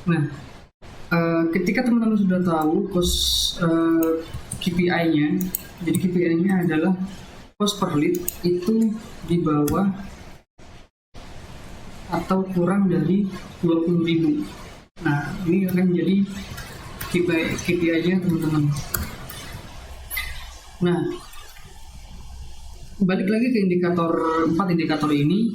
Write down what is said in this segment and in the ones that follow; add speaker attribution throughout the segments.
Speaker 1: Nah, ketika teman-teman sudah tahu cost KPI-nya, jadi KPI-nya adalah cost per lead itu di bawah atau kurang dari 20.000. Nah, ini akan menjadi KPI-nya teman-teman. Nah, balik lagi ke indikator 4 indikator ini.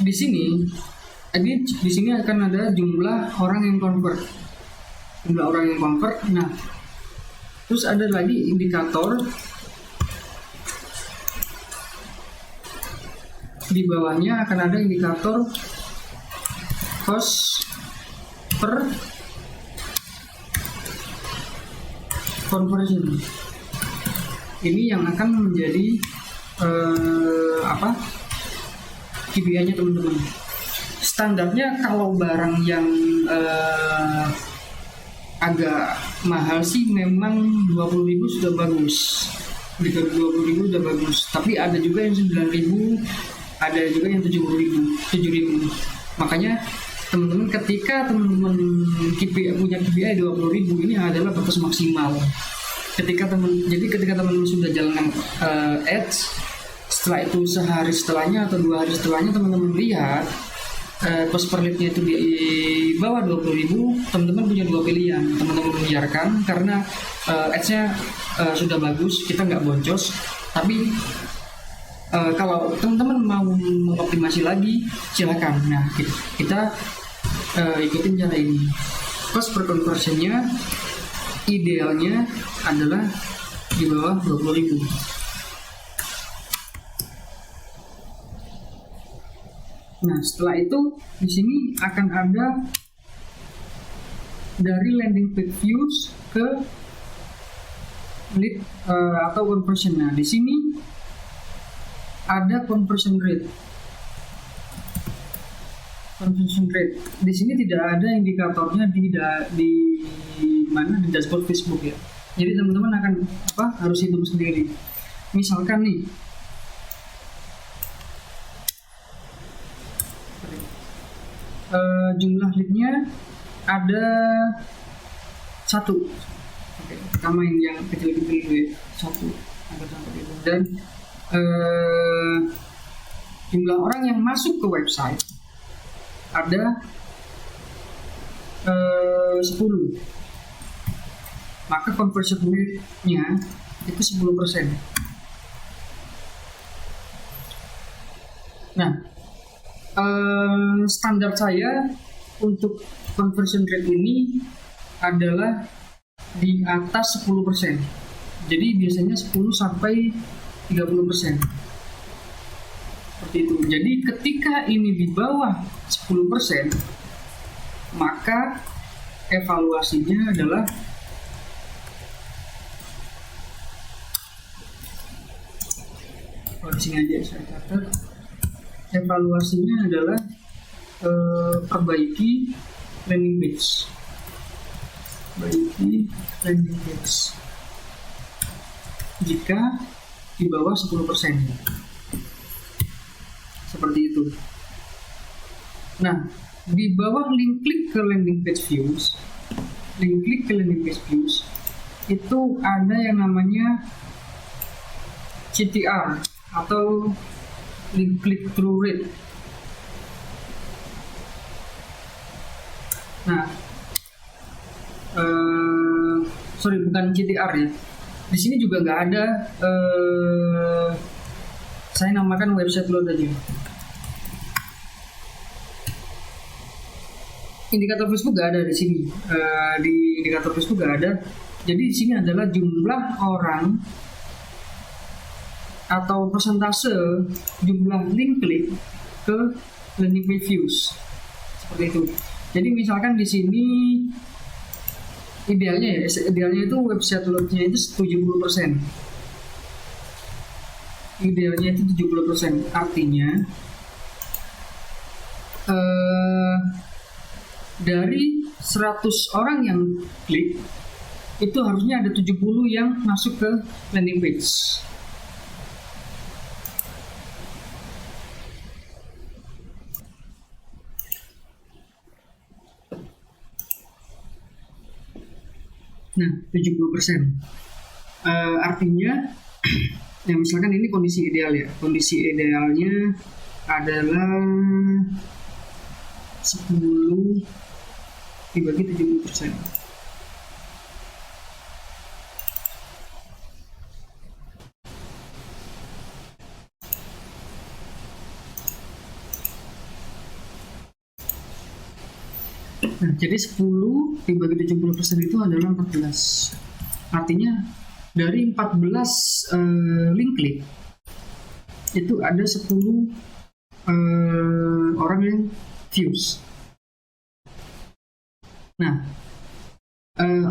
Speaker 1: Di sini akan ada jumlah orang yang convert. Nah, terus ada lagi indikator di bawahnya akan ada indikator cost per conversion. Ini yang akan menjadi KPI-nya teman-teman. Standarnya kalau barang yang agak mahal sih memang 20.000 sudah bagus. Di 20.000 sudah bagus. Tapi ada juga yang 9.000, ada juga yang 7.000. Makanya teman-teman, ketika teman-teman punya KPI 20.000, ini adalah batas maksimal. Ketika teman-teman sudah jalankan ads, setelah itu sehari setelahnya atau 2 hari setelahnya teman-teman lihat cost per lead-nya itu di bawah 20.000, teman-teman punya 2 pilihan. Teman-teman membiarkan karena ads-nya sudah bagus, kita nggak boncos. Tapi kalau teman-teman mau mengoptimasi lagi, silakan. Nah, kita ikutin cara ini. Cost per conversion-nya idealnya adalah di bawah 20.000. Nah, setelah itu di sini akan ada dari landing page views ke lead atau conversion. Nah, di sini ada conversion rate. Di sini tidak ada indikatornya di mana, di dashboard Facebook ya. Jadi teman-teman akan harus hitung sendiri. Misalkan nih, jumlah leadnya ada 1. Oke, kita main yang kecil-kecil dulu ya. 1 agar sampai itu. Dan jumlah orang yang masuk ke website ada 10. Maka conversion rate-nya itu 10%. Nah, standar saya untuk conversion rate ini adalah di atas 10%. Jadi biasanya 10 sampai 30%. Seperti itu. Jadi ketika ini di bawah 10%, maka evaluasinya adalah di sini aja saya catat. Evaluasinya adalah perbaiki landing page. Jika di bawah 10%. Seperti itu. Nah, di bawah link klik ke landing page views, itu ada yang namanya CTR atau link click through rate. Nah, bukan CTR ya. Di sini juga nggak ada. Saya namakan website load aja. Indikator Facebook nggak ada di sini. Di indikator Facebook nggak ada. Jadi di sini adalah jumlah orang atau persentase jumlah link klik ke landing page views. Seperti itu. Jadi misalkan di sini idealnya itu website load-nya itu 70%. Idealnya itu 70%. Artinya dari 100 orang yang klik, itu harusnya ada 70 yang masuk ke landing page. Nah, 70%. Artinya, ya misalkan ini kondisi ideal ya. Kondisi idealnya adalah 10 dibagi 70%. Nah, jadi 10 dibagi 70% itu adalah 14. Artinya dari 14 link klik itu ada 10 orang yang views. Nah,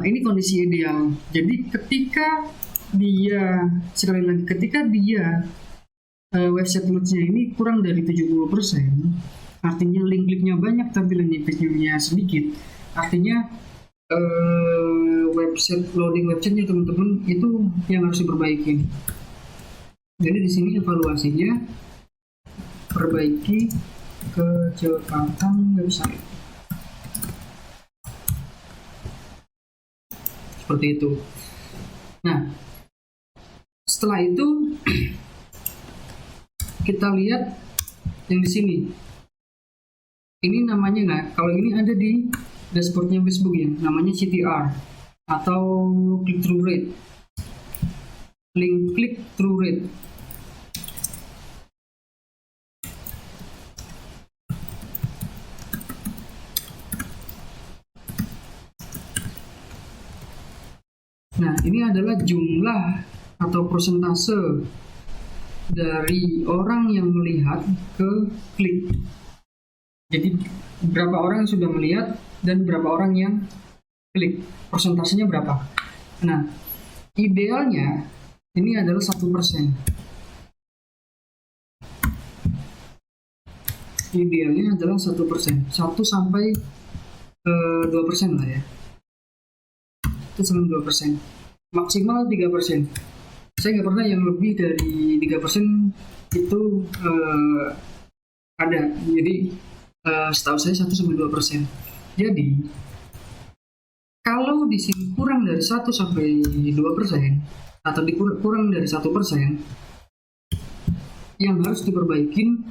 Speaker 1: ini kondisi ideal. Jadi ketika dia, sekali lagi, ketika dia website loads-nya ini kurang dari 70%, artinya link kliknya banyak tapi landing page-nya sedikit, artinya loading website-nya teman-teman itu yang harus diperbaiki. Jadi di sini evaluasinya perbaiki kecepatan website. Seperti itu. Nah, setelah itu kita lihat yang di sini. Ini namanya, nah kalau ini ada di dashboardnya Facebook ya, namanya CTR atau click through rate, link click through rate. Nah, ini adalah jumlah atau persentase dari orang yang melihat ke klik. Jadi berapa orang yang sudah melihat dan berapa orang yang klik, persentasenya berapa. Nah, idealnya ini adalah 1%. Idealnya adalah 1%, 1 sampai 2% lah ya. Itu sampai 2%, maksimal 3%. Saya nggak pernah yang lebih dari 3% itu ada. Jadi setahu saya 1-2%. Jadi kalau di sini kurang dari 1-2% atau kurang dari 1%, yang harus diperbaikin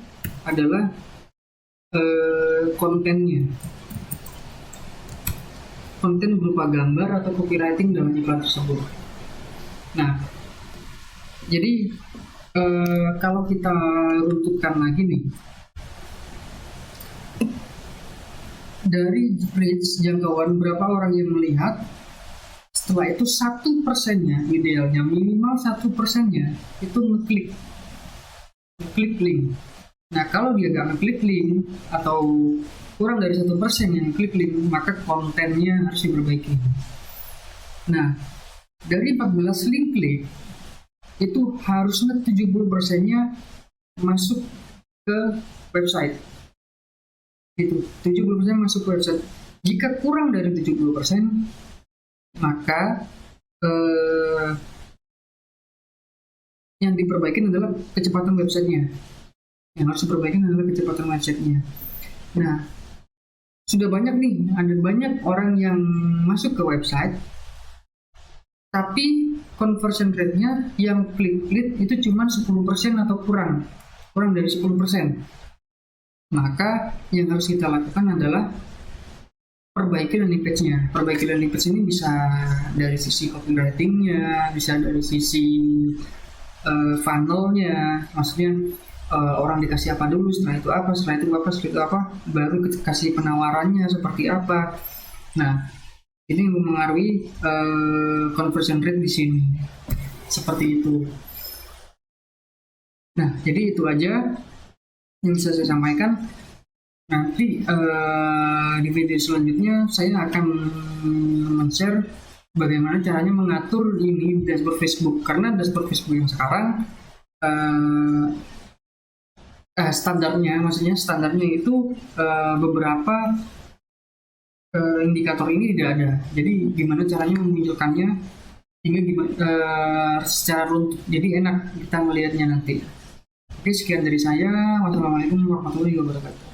Speaker 1: adalah kontennya. Konten berupa gambar atau copywriting dalam iklan tersebut. Nah, jadi kalau kita runtutkan lagi nih, dari reach jangkauan berapa orang yang melihat, setelah itu 1%-nya idealnya, minimal 1%-nya itu ngeklik link. Nah, kalau dia nggak ngeklik link atau kurang dari 1% yang klik link, maka kontennya harus diperbaiki. Nah, dari 14 link klik itu harusnya 70%-nya masuk ke website. Itu 70% masuk ke website. Jika kurang dari 70%, maka yang diperbaiki adalah kecepatan websitenya. Yang harus diperbaiki adalah kecepatan websitenya. Nah, sudah banyak nih, ada banyak orang yang masuk ke website, tapi conversion rate-nya yang klik itu cuma 10% atau kurang dari 10%. Maka yang harus kita lakukan adalah perbaiki landing page-nya. Perbaiki landing page ini bisa dari sisi copywriting-nya, bisa dari sisi funnel-nya, maksudnya orang dikasih apa dulu, setelah itu apa, baru kasih penawarannya seperti apa. Nah, ini mempengaruhi conversion rate di sini, seperti itu. Nah, jadi itu aja yang bisa saya sampaikan. Nanti di video selanjutnya saya akan men-share bagaimana caranya mengatur ini dashboard Facebook, karena dashboard Facebook yang sekarang standarnya itu beberapa indikator ini tidak ada. Jadi gimana caranya memunculkannya hingga secara runtut, jadi enak kita melihatnya nanti. Oke, sekian dari saya. Wassalamualaikum warahmatullahi wabarakatuh.